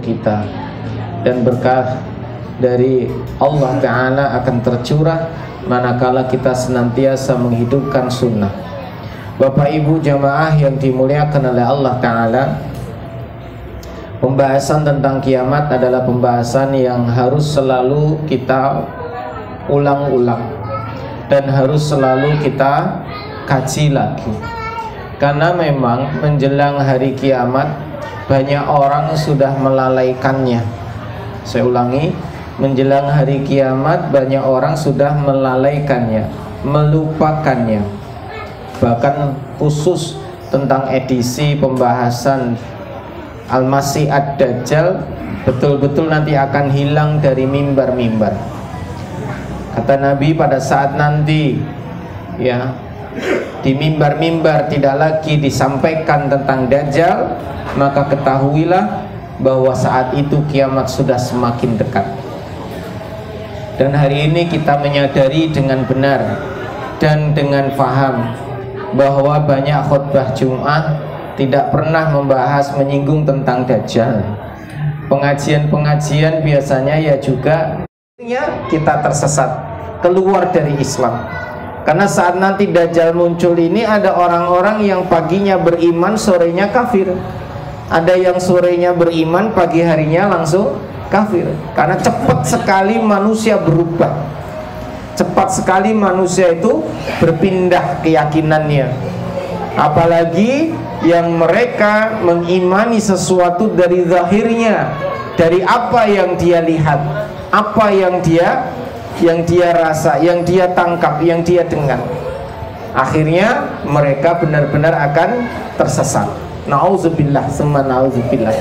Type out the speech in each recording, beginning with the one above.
kita, dan berkah dari Allah Ta'ala akan tercurah manakala kita senantiasa menghidupkan sunnah. Bapak Ibu jamaah yang dimuliakan oleh Allah Ta'ala, pembahasan tentang kiamat adalah pembahasan yang harus selalu kita ulang-ulang dan harus selalu kita kaji lagi. Karena memang menjelang hari kiamat banyak orang sudah melalaikannya. Saya ulangi, menjelang hari kiamat banyak orang sudah melalaikannya, melupakannya. Bahkan khusus tentang edisi pembahasan Al-Masih Ad-Dajjal betul-betul nanti akan hilang dari mimbar-mimbar. Kata Nabi, pada saat nanti ya di mimbar-mimbar tidak lagi disampaikan tentang Dajjal, maka ketahuilah bahwa saat itu kiamat sudah semakin dekat. Dan hari ini kita menyadari dengan benar dan dengan faham bahwa banyak khutbah Jum'ah tidak pernah membahas menyinggung tentang Dajjal. Pengajian-pengajian biasanya ya juga kita tersesat, keluar dari Islam. Karena saat nanti Dajjal muncul ini ada orang-orang yang paginya beriman, sorenya kafir. Ada yang sorenya beriman, pagi harinya langsung kafir. Karena cepat sekali manusia berubah, cepat sekali manusia itu berpindah keyakinannya. Apalagi yang mereka mengimani sesuatu dari zahirnya, dari apa yang dia lihat, apa yang dia rasa, yang dia tangkap, yang dia dengar. Akhirnya mereka benar-benar akan tersesat. Nauzubillah, summa nauzubillah.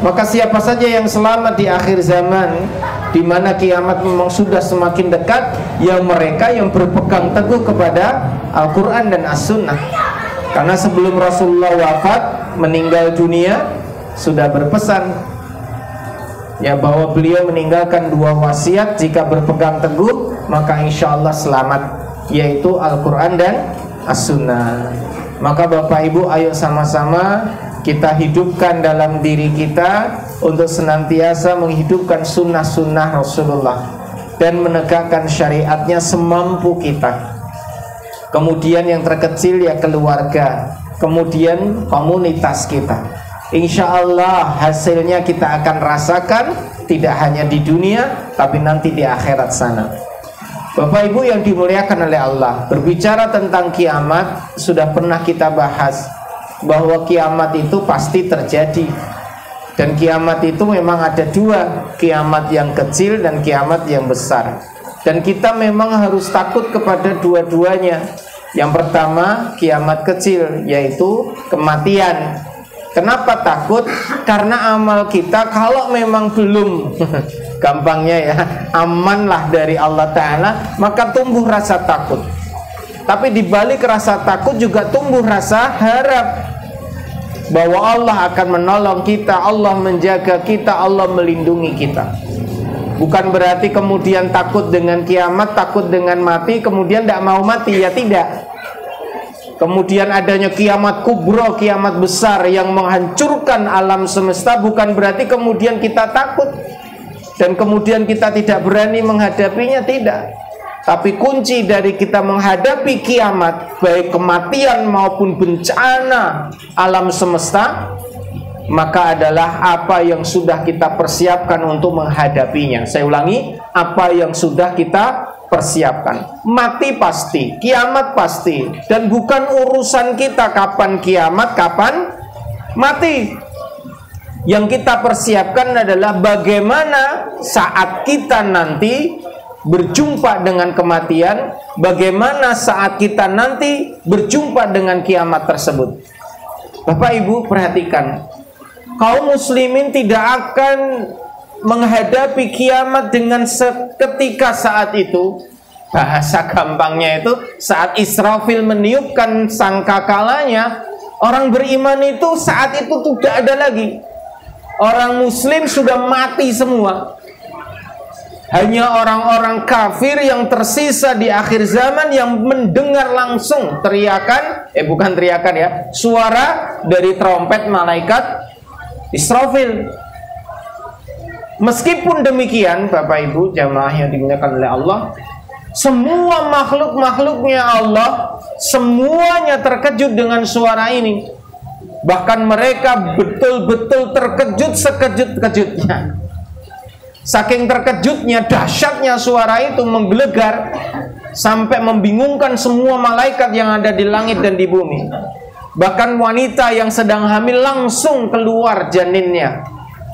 Maka siapa saja yang selamat di akhir zaman, di mana kiamat memang sudah semakin dekat, yang mereka yang berpegang teguh kepada Al-Quran dan As-Sunnah. Karena sebelum Rasulullah wafat, meninggal dunia, sudah berpesan ya bahwa beliau meninggalkan 2 wasiat. Jika berpegang teguh maka insya Allah selamat, yaitu Al-Quran dan As-Sunnah. Maka Bapak Ibu, ayo sama-sama kita hidupkan dalam diri kita untuk senantiasa menghidupkan sunnah-sunnah Rasulullah dan menegakkan syariatnya semampu kita. Kemudian yang terkecil ya keluarga, kemudian komunitas kita. Insya Allah hasilnya kita akan rasakan tidak hanya di dunia tapi nanti di akhirat sana. Bapak Ibu yang dimuliakan oleh Allah, berbicara tentang kiamat sudah pernah kita bahas bahwa kiamat itu pasti terjadi. Dan kiamat itu memang ada 2, kiamat yang kecil dan kiamat yang besar. Dan kita memang harus takut kepada dua-duanya. Yang pertama kiamat kecil, yaitu kematian. Kenapa takut? Karena amal kita kalau memang belum gampangnya ya amanlah dari Allah Ta'ala, maka tumbuh rasa takut. Tapi di balik rasa takut juga tumbuh rasa harap bahwa Allah akan menolong kita, Allah menjaga kita, Allah melindungi kita. Bukan berarti kemudian takut dengan kiamat, takut dengan mati, kemudian tidak mau mati, ya tidak. Kemudian adanya kiamat kubro, kiamat besar yang menghancurkan alam semesta, bukan berarti kemudian kita takut dan kemudian kita tidak berani menghadapinya, tidak. Tapi kunci dari kita menghadapi kiamat, baik kematian maupun bencana alam semesta, maka adalah apa yang sudah kita persiapkan untuk menghadapinya. Saya ulangi, apa yang sudah kita persiapkan. Mati pasti, kiamat pasti, dan bukan urusan kita kapan kiamat, kapan mati. Yang kita persiapkan adalah bagaimana saat kita nanti berjumpa dengan kematian, bagaimana saat kita nanti berjumpa dengan kiamat tersebut. Bapak Ibu perhatikan, kaum muslimin tidak akan menghadapi kiamat dengan seketika saat itu. Bahasa gampangnya itu saat Israfil meniupkan sangkakalanya, orang beriman itu saat itu tidak ada lagi. Orang muslim sudah mati semua. Hanya orang-orang kafir yang tersisa di akhir zaman yang mendengar langsung teriakan, bukan teriakan ya, suara dari trompet malaikat Israfil. Meskipun demikian, Bapak Ibu jamaah yang dimuliakan oleh Allah, semua makhluk-makhluknya Allah semuanya terkejut dengan suara ini. Bahkan mereka betul-betul terkejut sekejut-kejutnya. Saking terkejutnya, dahsyatnya suara itu menggelegar sampai membingungkan semua malaikat yang ada di langit dan di bumi. Bahkan wanita yang sedang hamil langsung keluar janinnya.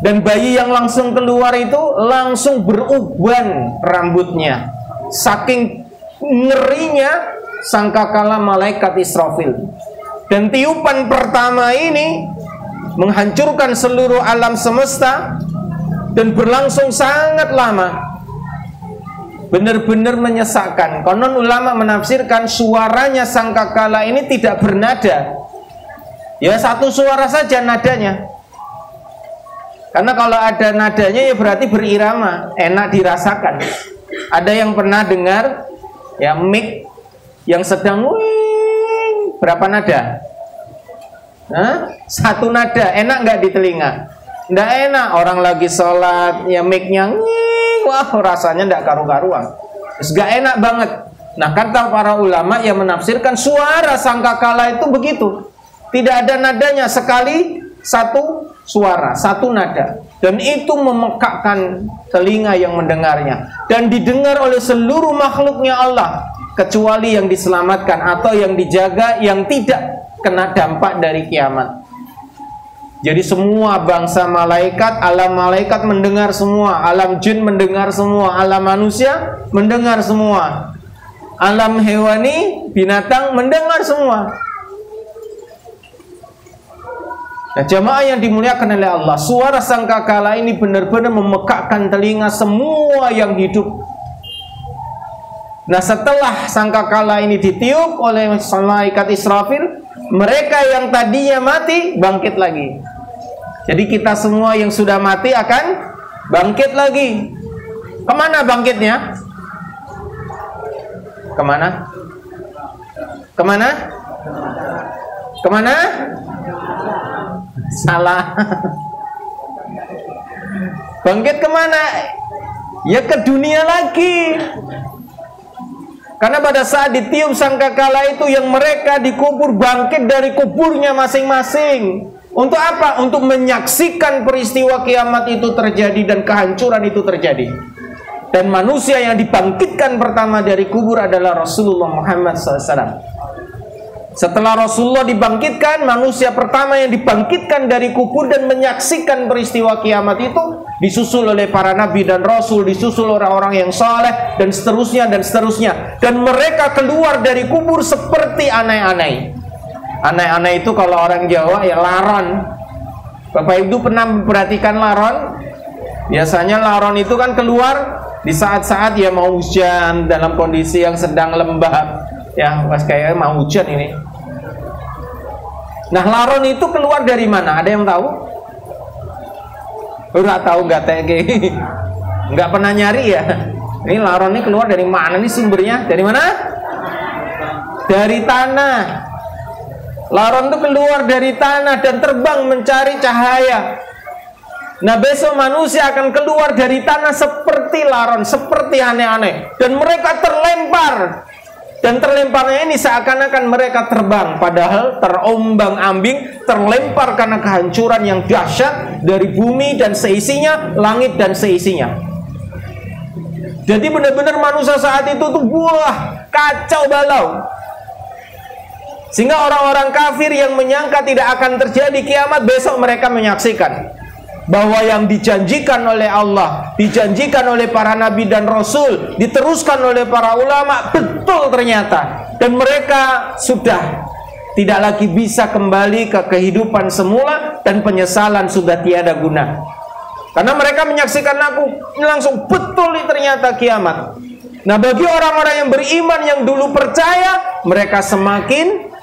Dan bayi yang langsung keluar itu langsung beruban rambutnya. Saking ngerinya sangkakala malaikat Israfil. Dan tiupan pertama ini menghancurkan seluruh alam semesta dan berlangsung sangat lama. Benar-benar menyesakkan. Konon ulama menafsirkan suaranya sangkakala ini tidak bernada. Ya satu suara saja nadanya. Karena kalau ada nadanya ya berarti berirama, enak dirasakan. Ada yang pernah dengar ya mic yang sedang wing, berapa nada? Satu nada, enak nggak di telinga? Nggak enak. Orang lagi sholat ya mic-nya wing, wah rasanya nggak karu-karuan. Terus nggak enak banget. Nah kata para ulama yang menafsirkan suara sangkakala itu begitu. Tidak ada nadanya, sekali satu suara, satu nada. Dan itu memekakkan telinga yang mendengarnya. Dan didengar oleh seluruh makhluknya Allah, kecuali yang diselamatkan atau yang dijaga, yang tidak kena dampak dari kiamat. Jadi semua bangsa malaikat, alam malaikat mendengar semua, alam jin mendengar semua, alam manusia mendengar semua, alam hewani, binatang mendengar semua. Nah, jamaah yang dimuliakan oleh Allah, suara sangkakala ini benar-benar memekakkan telinga semua yang hidup. Nah, setelah sangkakala ini ditiup oleh malaikat Israfil, mereka yang tadinya mati bangkit lagi. Jadi kita semua yang sudah mati akan bangkit lagi. Kemana bangkitnya? Kemana? Kemana? Kemana? Salah. Bangkit kemana? Ya ke dunia lagi. Karena pada saat ditiup sangkakala itu yang mereka dikubur bangkit dari kuburnya masing-masing. Untuk apa? Untuk menyaksikan peristiwa kiamat itu terjadi dan kehancuran itu terjadi. Dan manusia yang dibangkitkan pertama dari kubur adalah Rasulullah Muhammad SAW. Setelah Rasulullah dibangkitkan, manusia pertama yang dibangkitkan dari kubur dan menyaksikan peristiwa kiamat itu disusul oleh para nabi dan rasul, disusul orang-orang yang saleh, dan seterusnya dan seterusnya. Dan mereka keluar dari kubur seperti anai-anai. Anai-anai itu kalau orang Jawa ya laron. Bapak Ibu pernah memperhatikan laron? Biasanya laron itu kan keluar di saat-saat ya mau hujan, dalam kondisi yang sedang lembab. Ya, pas kayaknya mau hujan ini. Nah, laron itu keluar dari mana? Ada yang tahu? Enggak tahu, enggak tege. Enggak pernah nyari ya. Ini laron ini keluar dari mana nih sumbernya? Dari mana? Dari tanah. Laron itu keluar dari tanah dan terbang mencari cahaya. Nah, besok manusia akan keluar dari tanah seperti laron, seperti aneh-aneh. Dan mereka terlempar. Dan terlemparnya ini seakan-akan mereka terbang, padahal terombang-ambing, terlempar karena kehancuran yang dahsyat dari bumi dan seisinya, langit dan seisinya. Jadi benar-benar manusia saat itu tuh wah, kacau balau. Sehingga orang-orang kafir yang menyangka tidak akan terjadi kiamat, besok mereka menyaksikan bahwa yang dijanjikan oleh Allah, dijanjikan oleh para nabi dan rasul, diteruskan oleh para ulama, betul ternyata. Dan mereka sudah tidak lagi bisa kembali ke kehidupan semula, dan penyesalan sudah tiada guna. Karena mereka menyaksikan aku langsung, betul ternyata kiamat. Nah, bagi orang-orang yang beriman yang dulu percaya, mereka semakin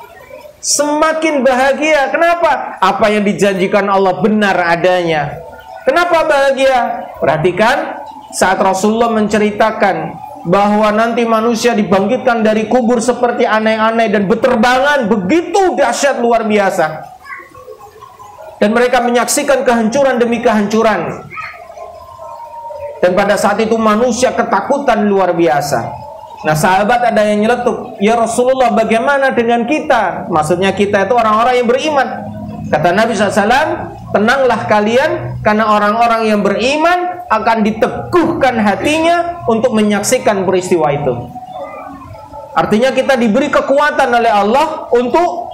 bahagia. Kenapa? Apa yang dijanjikan Allah benar adanya. Kenapa bahagia? Perhatikan saat Rasulullah menceritakan bahwa nanti manusia dibangkitkan dari kubur seperti aneh-aneh dan berterbangan begitu dahsyat luar biasa. Dan mereka menyaksikan kehancuran demi kehancuran. Dan pada saat itu manusia ketakutan luar biasa. Nah sahabat ada yang nyeletuk, ya Rasulullah bagaimana dengan kita? Maksudnya kita itu orang-orang yang beriman. Kata Nabi SAW, tenanglah kalian, karena orang-orang yang beriman akan diteguhkan hatinya untuk menyaksikan peristiwa itu. Artinya kita diberi kekuatan oleh Allah untuk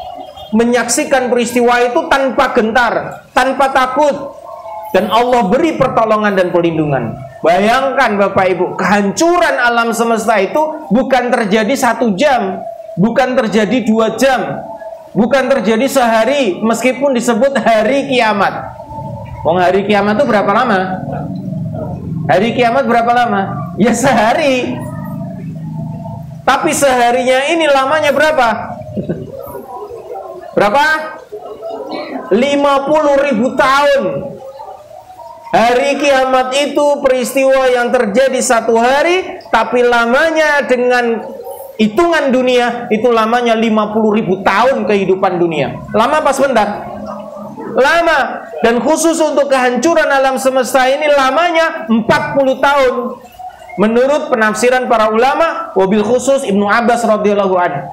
menyaksikan peristiwa itu tanpa gentar, tanpa takut. Dan Allah beri pertolongan dan perlindungan. Bayangkan Bapak Ibu, kehancuran alam semesta itu bukan terjadi 1 jam, bukan terjadi 2 jam, bukan terjadi sehari, meskipun disebut hari kiamat. Wong hari kiamat itu berapa lama? Hari kiamat berapa lama? Ya sehari. Tapi seharinya ini lamanya berapa? Berapa? 50.000 tahun. Hari kiamat itu peristiwa yang terjadi 1 hari, tapi lamanya dengan hitungan dunia itu lamanya 50.000 tahun kehidupan dunia. Lama apa sebentar? Lama. Dan khusus untuk kehancuran alam semesta ini lamanya 40 tahun. Menurut penafsiran para ulama, wabil khusus Ibnu Abbas radhiyallahu anhu.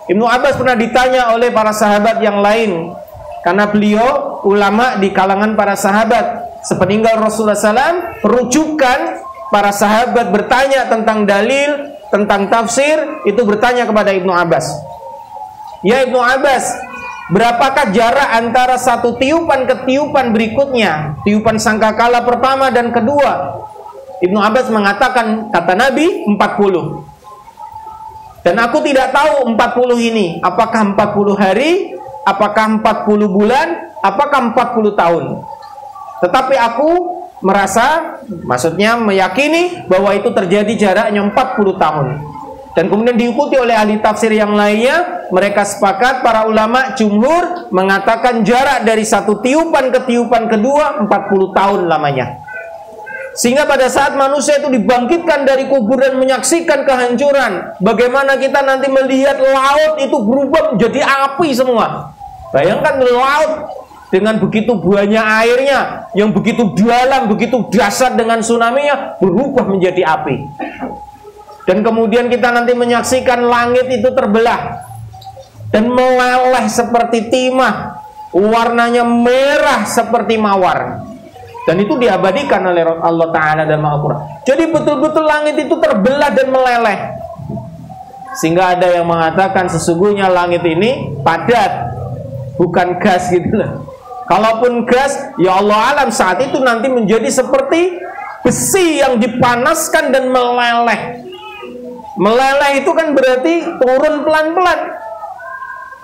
Ibnu Abbas pernah ditanya oleh para sahabat yang lain, karena beliau ulama di kalangan para sahabat. Sepeninggal Rasulullah SAW, rujukan para sahabat bertanya tentang dalil, tentang tafsir, itu bertanya kepada Ibnu Abbas. Ya Ibnu Abbas, berapakah jarak antara satu tiupan ke tiupan berikutnya? Tiupan sangkakala pertama dan kedua. Ibnu Abbas mengatakan, kata Nabi, 40. Dan aku tidak tahu 40 ini, apakah 40 hari, apakah 40 bulan, apakah 40 tahun. Tetapi aku merasa, maksudnya meyakini bahwa itu terjadi jaraknya 40 tahun. Dan kemudian diikuti oleh ahli tafsir yang lainnya. Mereka sepakat, para ulama jumhur mengatakan jarak dari satu tiupan ke tiupan kedua 40 tahun lamanya. Sehingga pada saat manusia itu dibangkitkan dari kubur dan menyaksikan kehancuran, bagaimana kita nanti melihat laut itu berubah menjadi api semua. Bayangkan laut dengan begitu banyak airnya, yang begitu dalam, begitu dahsyat dengan tsunami-nya, berubah menjadi api. Dan kemudian kita nanti menyaksikan langit itu terbelah dan meleleh seperti timah, warnanya merah seperti mawar. Dan itu diabadikan oleh Allah Ta'ala dalam Al-Quran. Jadi betul-betul langit itu terbelah dan meleleh. Sehingga ada yang mengatakan sesungguhnya langit ini padat, bukan gas gitu loh. Kalaupun gas, ya Allah alam saat itu nanti menjadi seperti besi yang dipanaskan dan meleleh. Meleleh itu kan berarti turun pelan-pelan.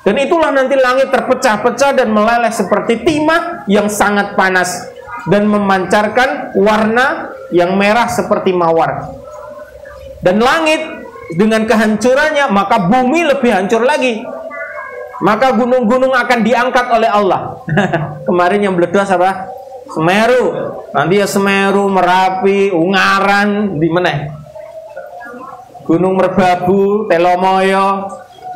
Dan itulah nanti langit terpecah-pecah dan meleleh seperti timah yang sangat panas dan memancarkan warna yang merah seperti mawar. Dan langit dengan kehancurannya, maka bumi lebih hancur lagi. Maka gunung-gunung akan diangkat oleh Allah. Kemarin yang meledos apa? Semeru. Nanti ya Semeru, Merapi, Ungaran, di mana? Gunung Merbabu, Telomoyo,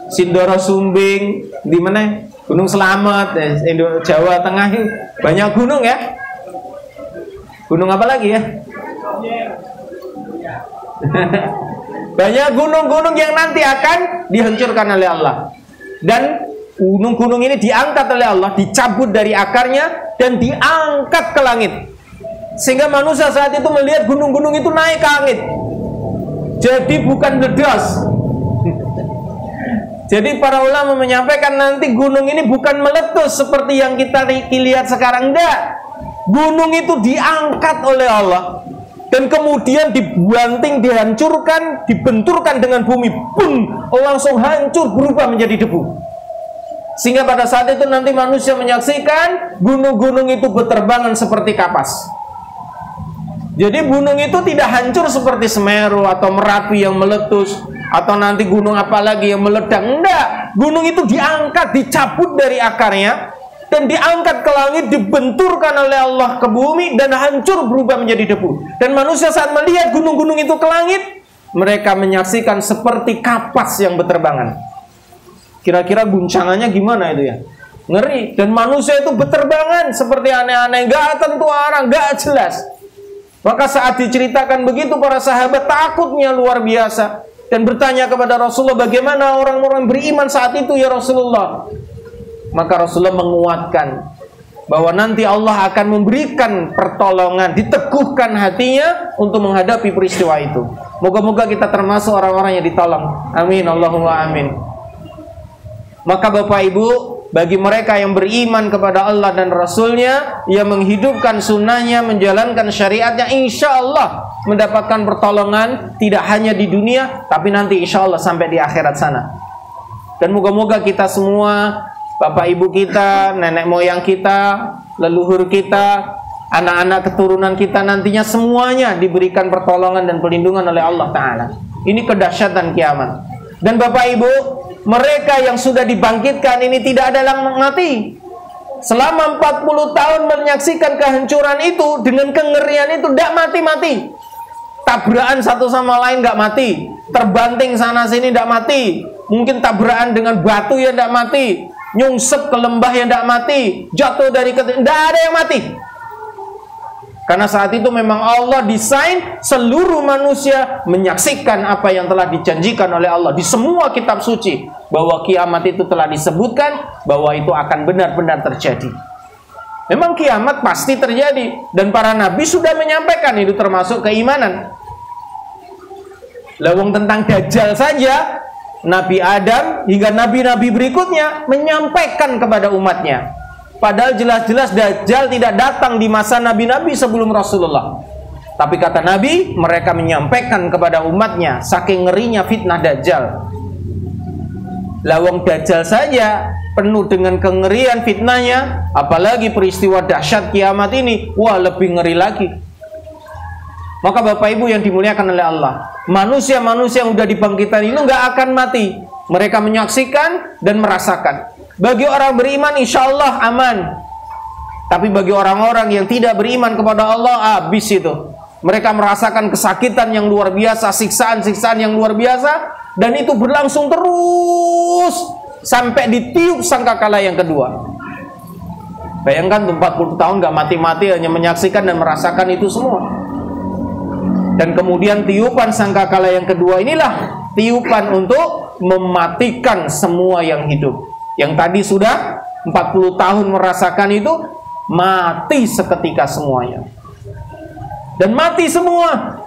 Sindoro Sumbing, di mana? Gunung Slamet, Jawa Tengah, banyak gunung ya. Gunung apa lagi ya? Banyak gunung-gunung yang nanti akan dihancurkan oleh Allah. Dan gunung-gunung ini diangkat oleh Allah, dicabut dari akarnya dan diangkat ke langit. Sehingga manusia saat itu melihat gunung-gunung itu naik ke langit. Jadi bukan meledos. Jadi para ulama menyampaikan nanti gunung ini bukan meletus seperti yang kita lihat sekarang, enggak. Gunung itu diangkat oleh Allah dan kemudian dibanting, dihancurkan, dibenturkan dengan bumi, boom, langsung hancur, berubah menjadi debu. Sehingga pada saat itu nanti manusia menyaksikan gunung-gunung itu berterbangan seperti kapas. Jadi gunung itu tidak hancur seperti Semeru atau Merapi yang meletus, atau nanti gunung apa lagi yang meledak. Enggak, gunung itu diangkat, dicabut dari akarnya dan diangkat ke langit, dibenturkan oleh Allah ke bumi dan hancur, berubah menjadi debu. Dan manusia saat melihat gunung-gunung itu ke langit, mereka menyaksikan seperti kapas yang berterbangan. Kira-kira guncangannya gimana itu ya? Ngeri. Dan manusia itu berterbangan seperti aneh-aneh, gak tentu arah, gak jelas. Maka saat diceritakan begitu, para sahabat takutnya luar biasa dan bertanya kepada Rasulullah, bagaimana orang-orang beriman saat itu ya Rasulullah? Maka Rasulullah menguatkan bahwa nanti Allah akan memberikan pertolongan, diteguhkan hatinya untuk menghadapi peristiwa itu. Moga-moga kita termasuk orang-orang yang ditolong. Amin, Allahumma amin. Maka Bapak Ibu, bagi mereka yang beriman kepada Allah dan Rasulnya, yang menghidupkan sunnahnya, menjalankan syariatnya, insya Allah mendapatkan pertolongan, tidak hanya di dunia, tapi nanti insya Allah sampai di akhirat sana. Dan moga-moga kita semua, bapak ibu kita, nenek moyang kita, leluhur kita, anak-anak keturunan kita, nantinya semuanya diberikan pertolongan dan perlindungan oleh Allah Ta'ala. Ini kedahsyatan kiamat. Dan bapak ibu, mereka yang sudah dibangkitkan ini tidak ada yang mati. Selama 40 tahun menyaksikan kehancuran itu, dengan kengerian itu, tidak mati-mati. Tabrakan satu sama lain tidak mati. Terbanting sana sini tidak mati. Mungkin tabrakan dengan batu yang tidak mati. Nyungsep ke lembah yang tidak mati. Jatuh dari ketinggian, tidak ada yang mati. Karena saat itu memang Allah desain seluruh manusia menyaksikan apa yang telah dijanjikan oleh Allah di semua kitab suci, bahwa kiamat itu telah disebutkan bahwa itu akan benar-benar terjadi. Memang kiamat pasti terjadi, dan para nabi sudah menyampaikan, itu termasuk keimanan. Lawang tentang Dajjal saja, Nabi Adam hingga nabi-nabi berikutnya menyampaikan kepada umatnya. Padahal jelas-jelas Dajjal tidak datang di masa nabi-nabi sebelum Rasulullah. Tapi kata Nabi, mereka menyampaikan kepada umatnya, saking ngerinya fitnah Dajjal. Lawang Dajjal saja penuh dengan kengerian fitnahnya, apalagi peristiwa dahsyat kiamat ini, wah lebih ngeri lagi. Maka Bapak Ibu yang dimuliakan oleh Allah, manusia-manusia yang sudah dibangkitkan itu nggak akan mati. Mereka menyaksikan dan merasakan. Bagi orang beriman insya Allah aman. Tapi bagi orang-orang yang tidak beriman kepada Allah, habis itu. Mereka merasakan kesakitan yang luar biasa, siksaan-siksaan yang luar biasa, dan itu berlangsung terus sampai ditiup sangkakala yang kedua. Bayangkan 40 tahun gak mati-mati, hanya menyaksikan dan merasakan itu semua. Dan kemudian tiupan sangkakala yang kedua inilah tiupan untuk mematikan semua yang hidup. Yang tadi sudah 40 tahun merasakan itu, mati seketika semuanya. Dan mati semua.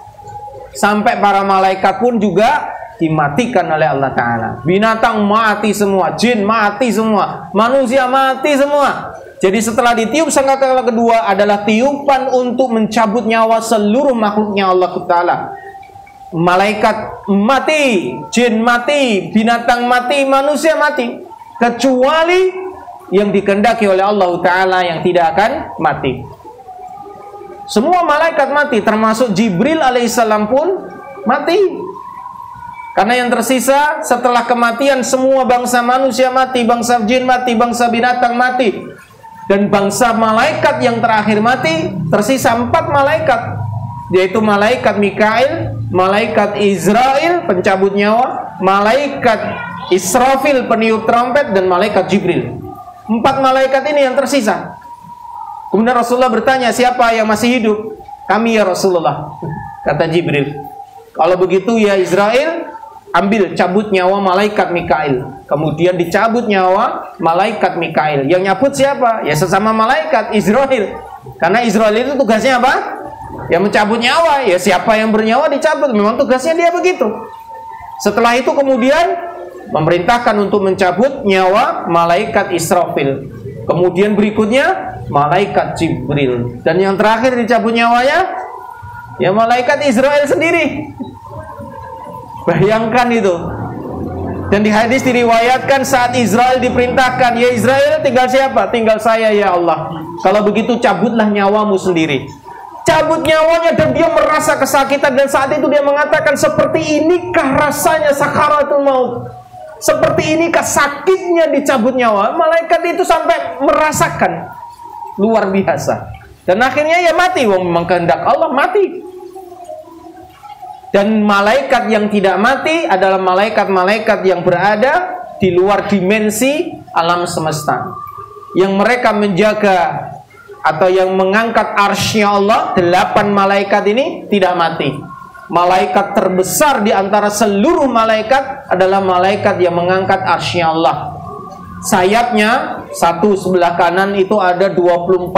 Sampai para malaikat pun juga dimatikan oleh Allah Ta'ala. Binatang mati semua, jin mati semua, manusia mati semua. Jadi setelah ditiup sangkakala kedua adalah tiupan untuk mencabut nyawa seluruh makhluknya Allah Ta'ala. Malaikat mati, jin mati, binatang mati, manusia mati. Kecuali yang dikehendaki oleh Allah Ta'ala yang tidak akan mati. Semua malaikat mati, termasuk Jibril alaihissalam pun mati. Karena yang tersisa setelah kematian semua bangsa manusia mati, bangsa jin mati, bangsa binatang mati. Dan bangsa malaikat yang terakhir mati, tersisa 4 malaikat. Yaitu malaikat Mikail, malaikat Israel, pencabut nyawa, malaikat Israfil, peniup trompet, dan malaikat Jibril. 4 malaikat ini yang tersisa. Kemudian Rasulullah bertanya, siapa yang masih hidup? Kami ya Rasulullah, kata Jibril. Kalau begitu ya Israel, ambil cabut nyawa malaikat Mikail. Kemudian dicabut nyawa malaikat Mikail. Yang nyabut siapa? Ya sesama malaikat Israel. Karena Israel itu tugasnya apa? Ya mencabut nyawa. Ya siapa yang bernyawa dicabut. Memang tugasnya dia begitu. Setelah itu kemudian memerintahkan untuk mencabut nyawa malaikat Israfil. Kemudian berikutnya malaikat Jibril. Dan yang terakhir dicabut nyawanya ya malaikat Israel sendiri. Bayangkan itu. Dan di hadis diriwayatkan saat Israel diperintahkan, ya Israel tinggal siapa? Tinggal saya ya Allah. Kalau begitu cabutlah nyawamu sendiri. Cabut nyawanya dan dia merasa kesakitan. Dan saat itu dia mengatakan, seperti inikah rasanya sakaratul maut? Seperti inikah sakitnya dicabut nyawa? Malaikat itu sampai merasakan. Luar biasa. Dan akhirnya ya mati. Wong memang kehendak Allah mati. Dan malaikat yang tidak mati adalah malaikat-malaikat yang berada di luar dimensi alam semesta, yang mereka menjaga atau yang mengangkat arsy-Nya Allah, 8 malaikat ini tidak mati. Malaikat terbesar di antara seluruh malaikat adalah malaikat yang mengangkat arsy-Nya Allah. Sayapnya satu sebelah kanan itu ada 24.400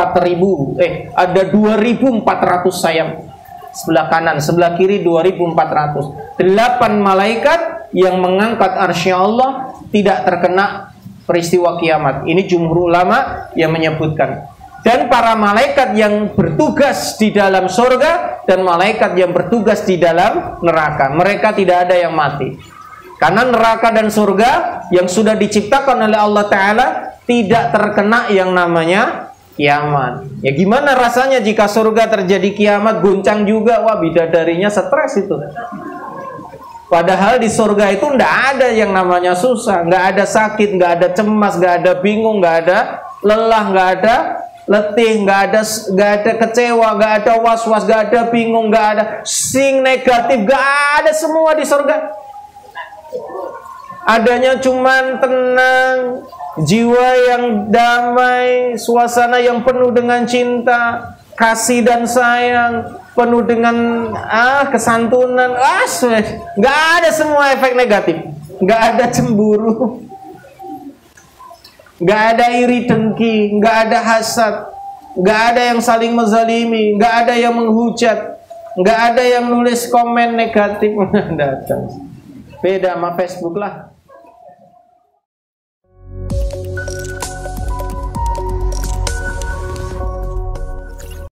sayap. Sebelah kanan, sebelah kiri 2.400. 8 malaikat yang mengangkat arsy Allah tidak terkena peristiwa kiamat. Ini jumhur ulama yang menyebutkan. Dan para malaikat yang bertugas di dalam surga dan malaikat yang bertugas di dalam neraka, mereka tidak ada yang mati. Karena neraka dan surga yang sudah diciptakan oleh Allah Ta'ala tidak terkena yang namanya kiamat. Ya gimana rasanya jika surga terjadi kiamat, goncang juga. Wah, bidadarinya stres itu. Padahal di surga itu tidak ada yang namanya susah, nggak ada sakit, nggak ada cemas, nggak ada bingung, nggak ada lelah, nggak ada letih, nggak ada kecewa, nggak ada was-was, nggak ada bingung, nggak ada sing negatif, nggak ada semua di surga. Adanya cuman tenang, jiwa yang damai, suasana yang penuh dengan cinta, kasih dan sayang, penuh dengan kesantunan. Nggak ada semua efek negatif, nggak ada cemburu, nggak ada iri dengki, nggak ada hasad, nggak ada yang saling menzalimi, nggak ada yang menghujat, nggak ada yang nulis komen negatif. Datang beda sama Facebook lah.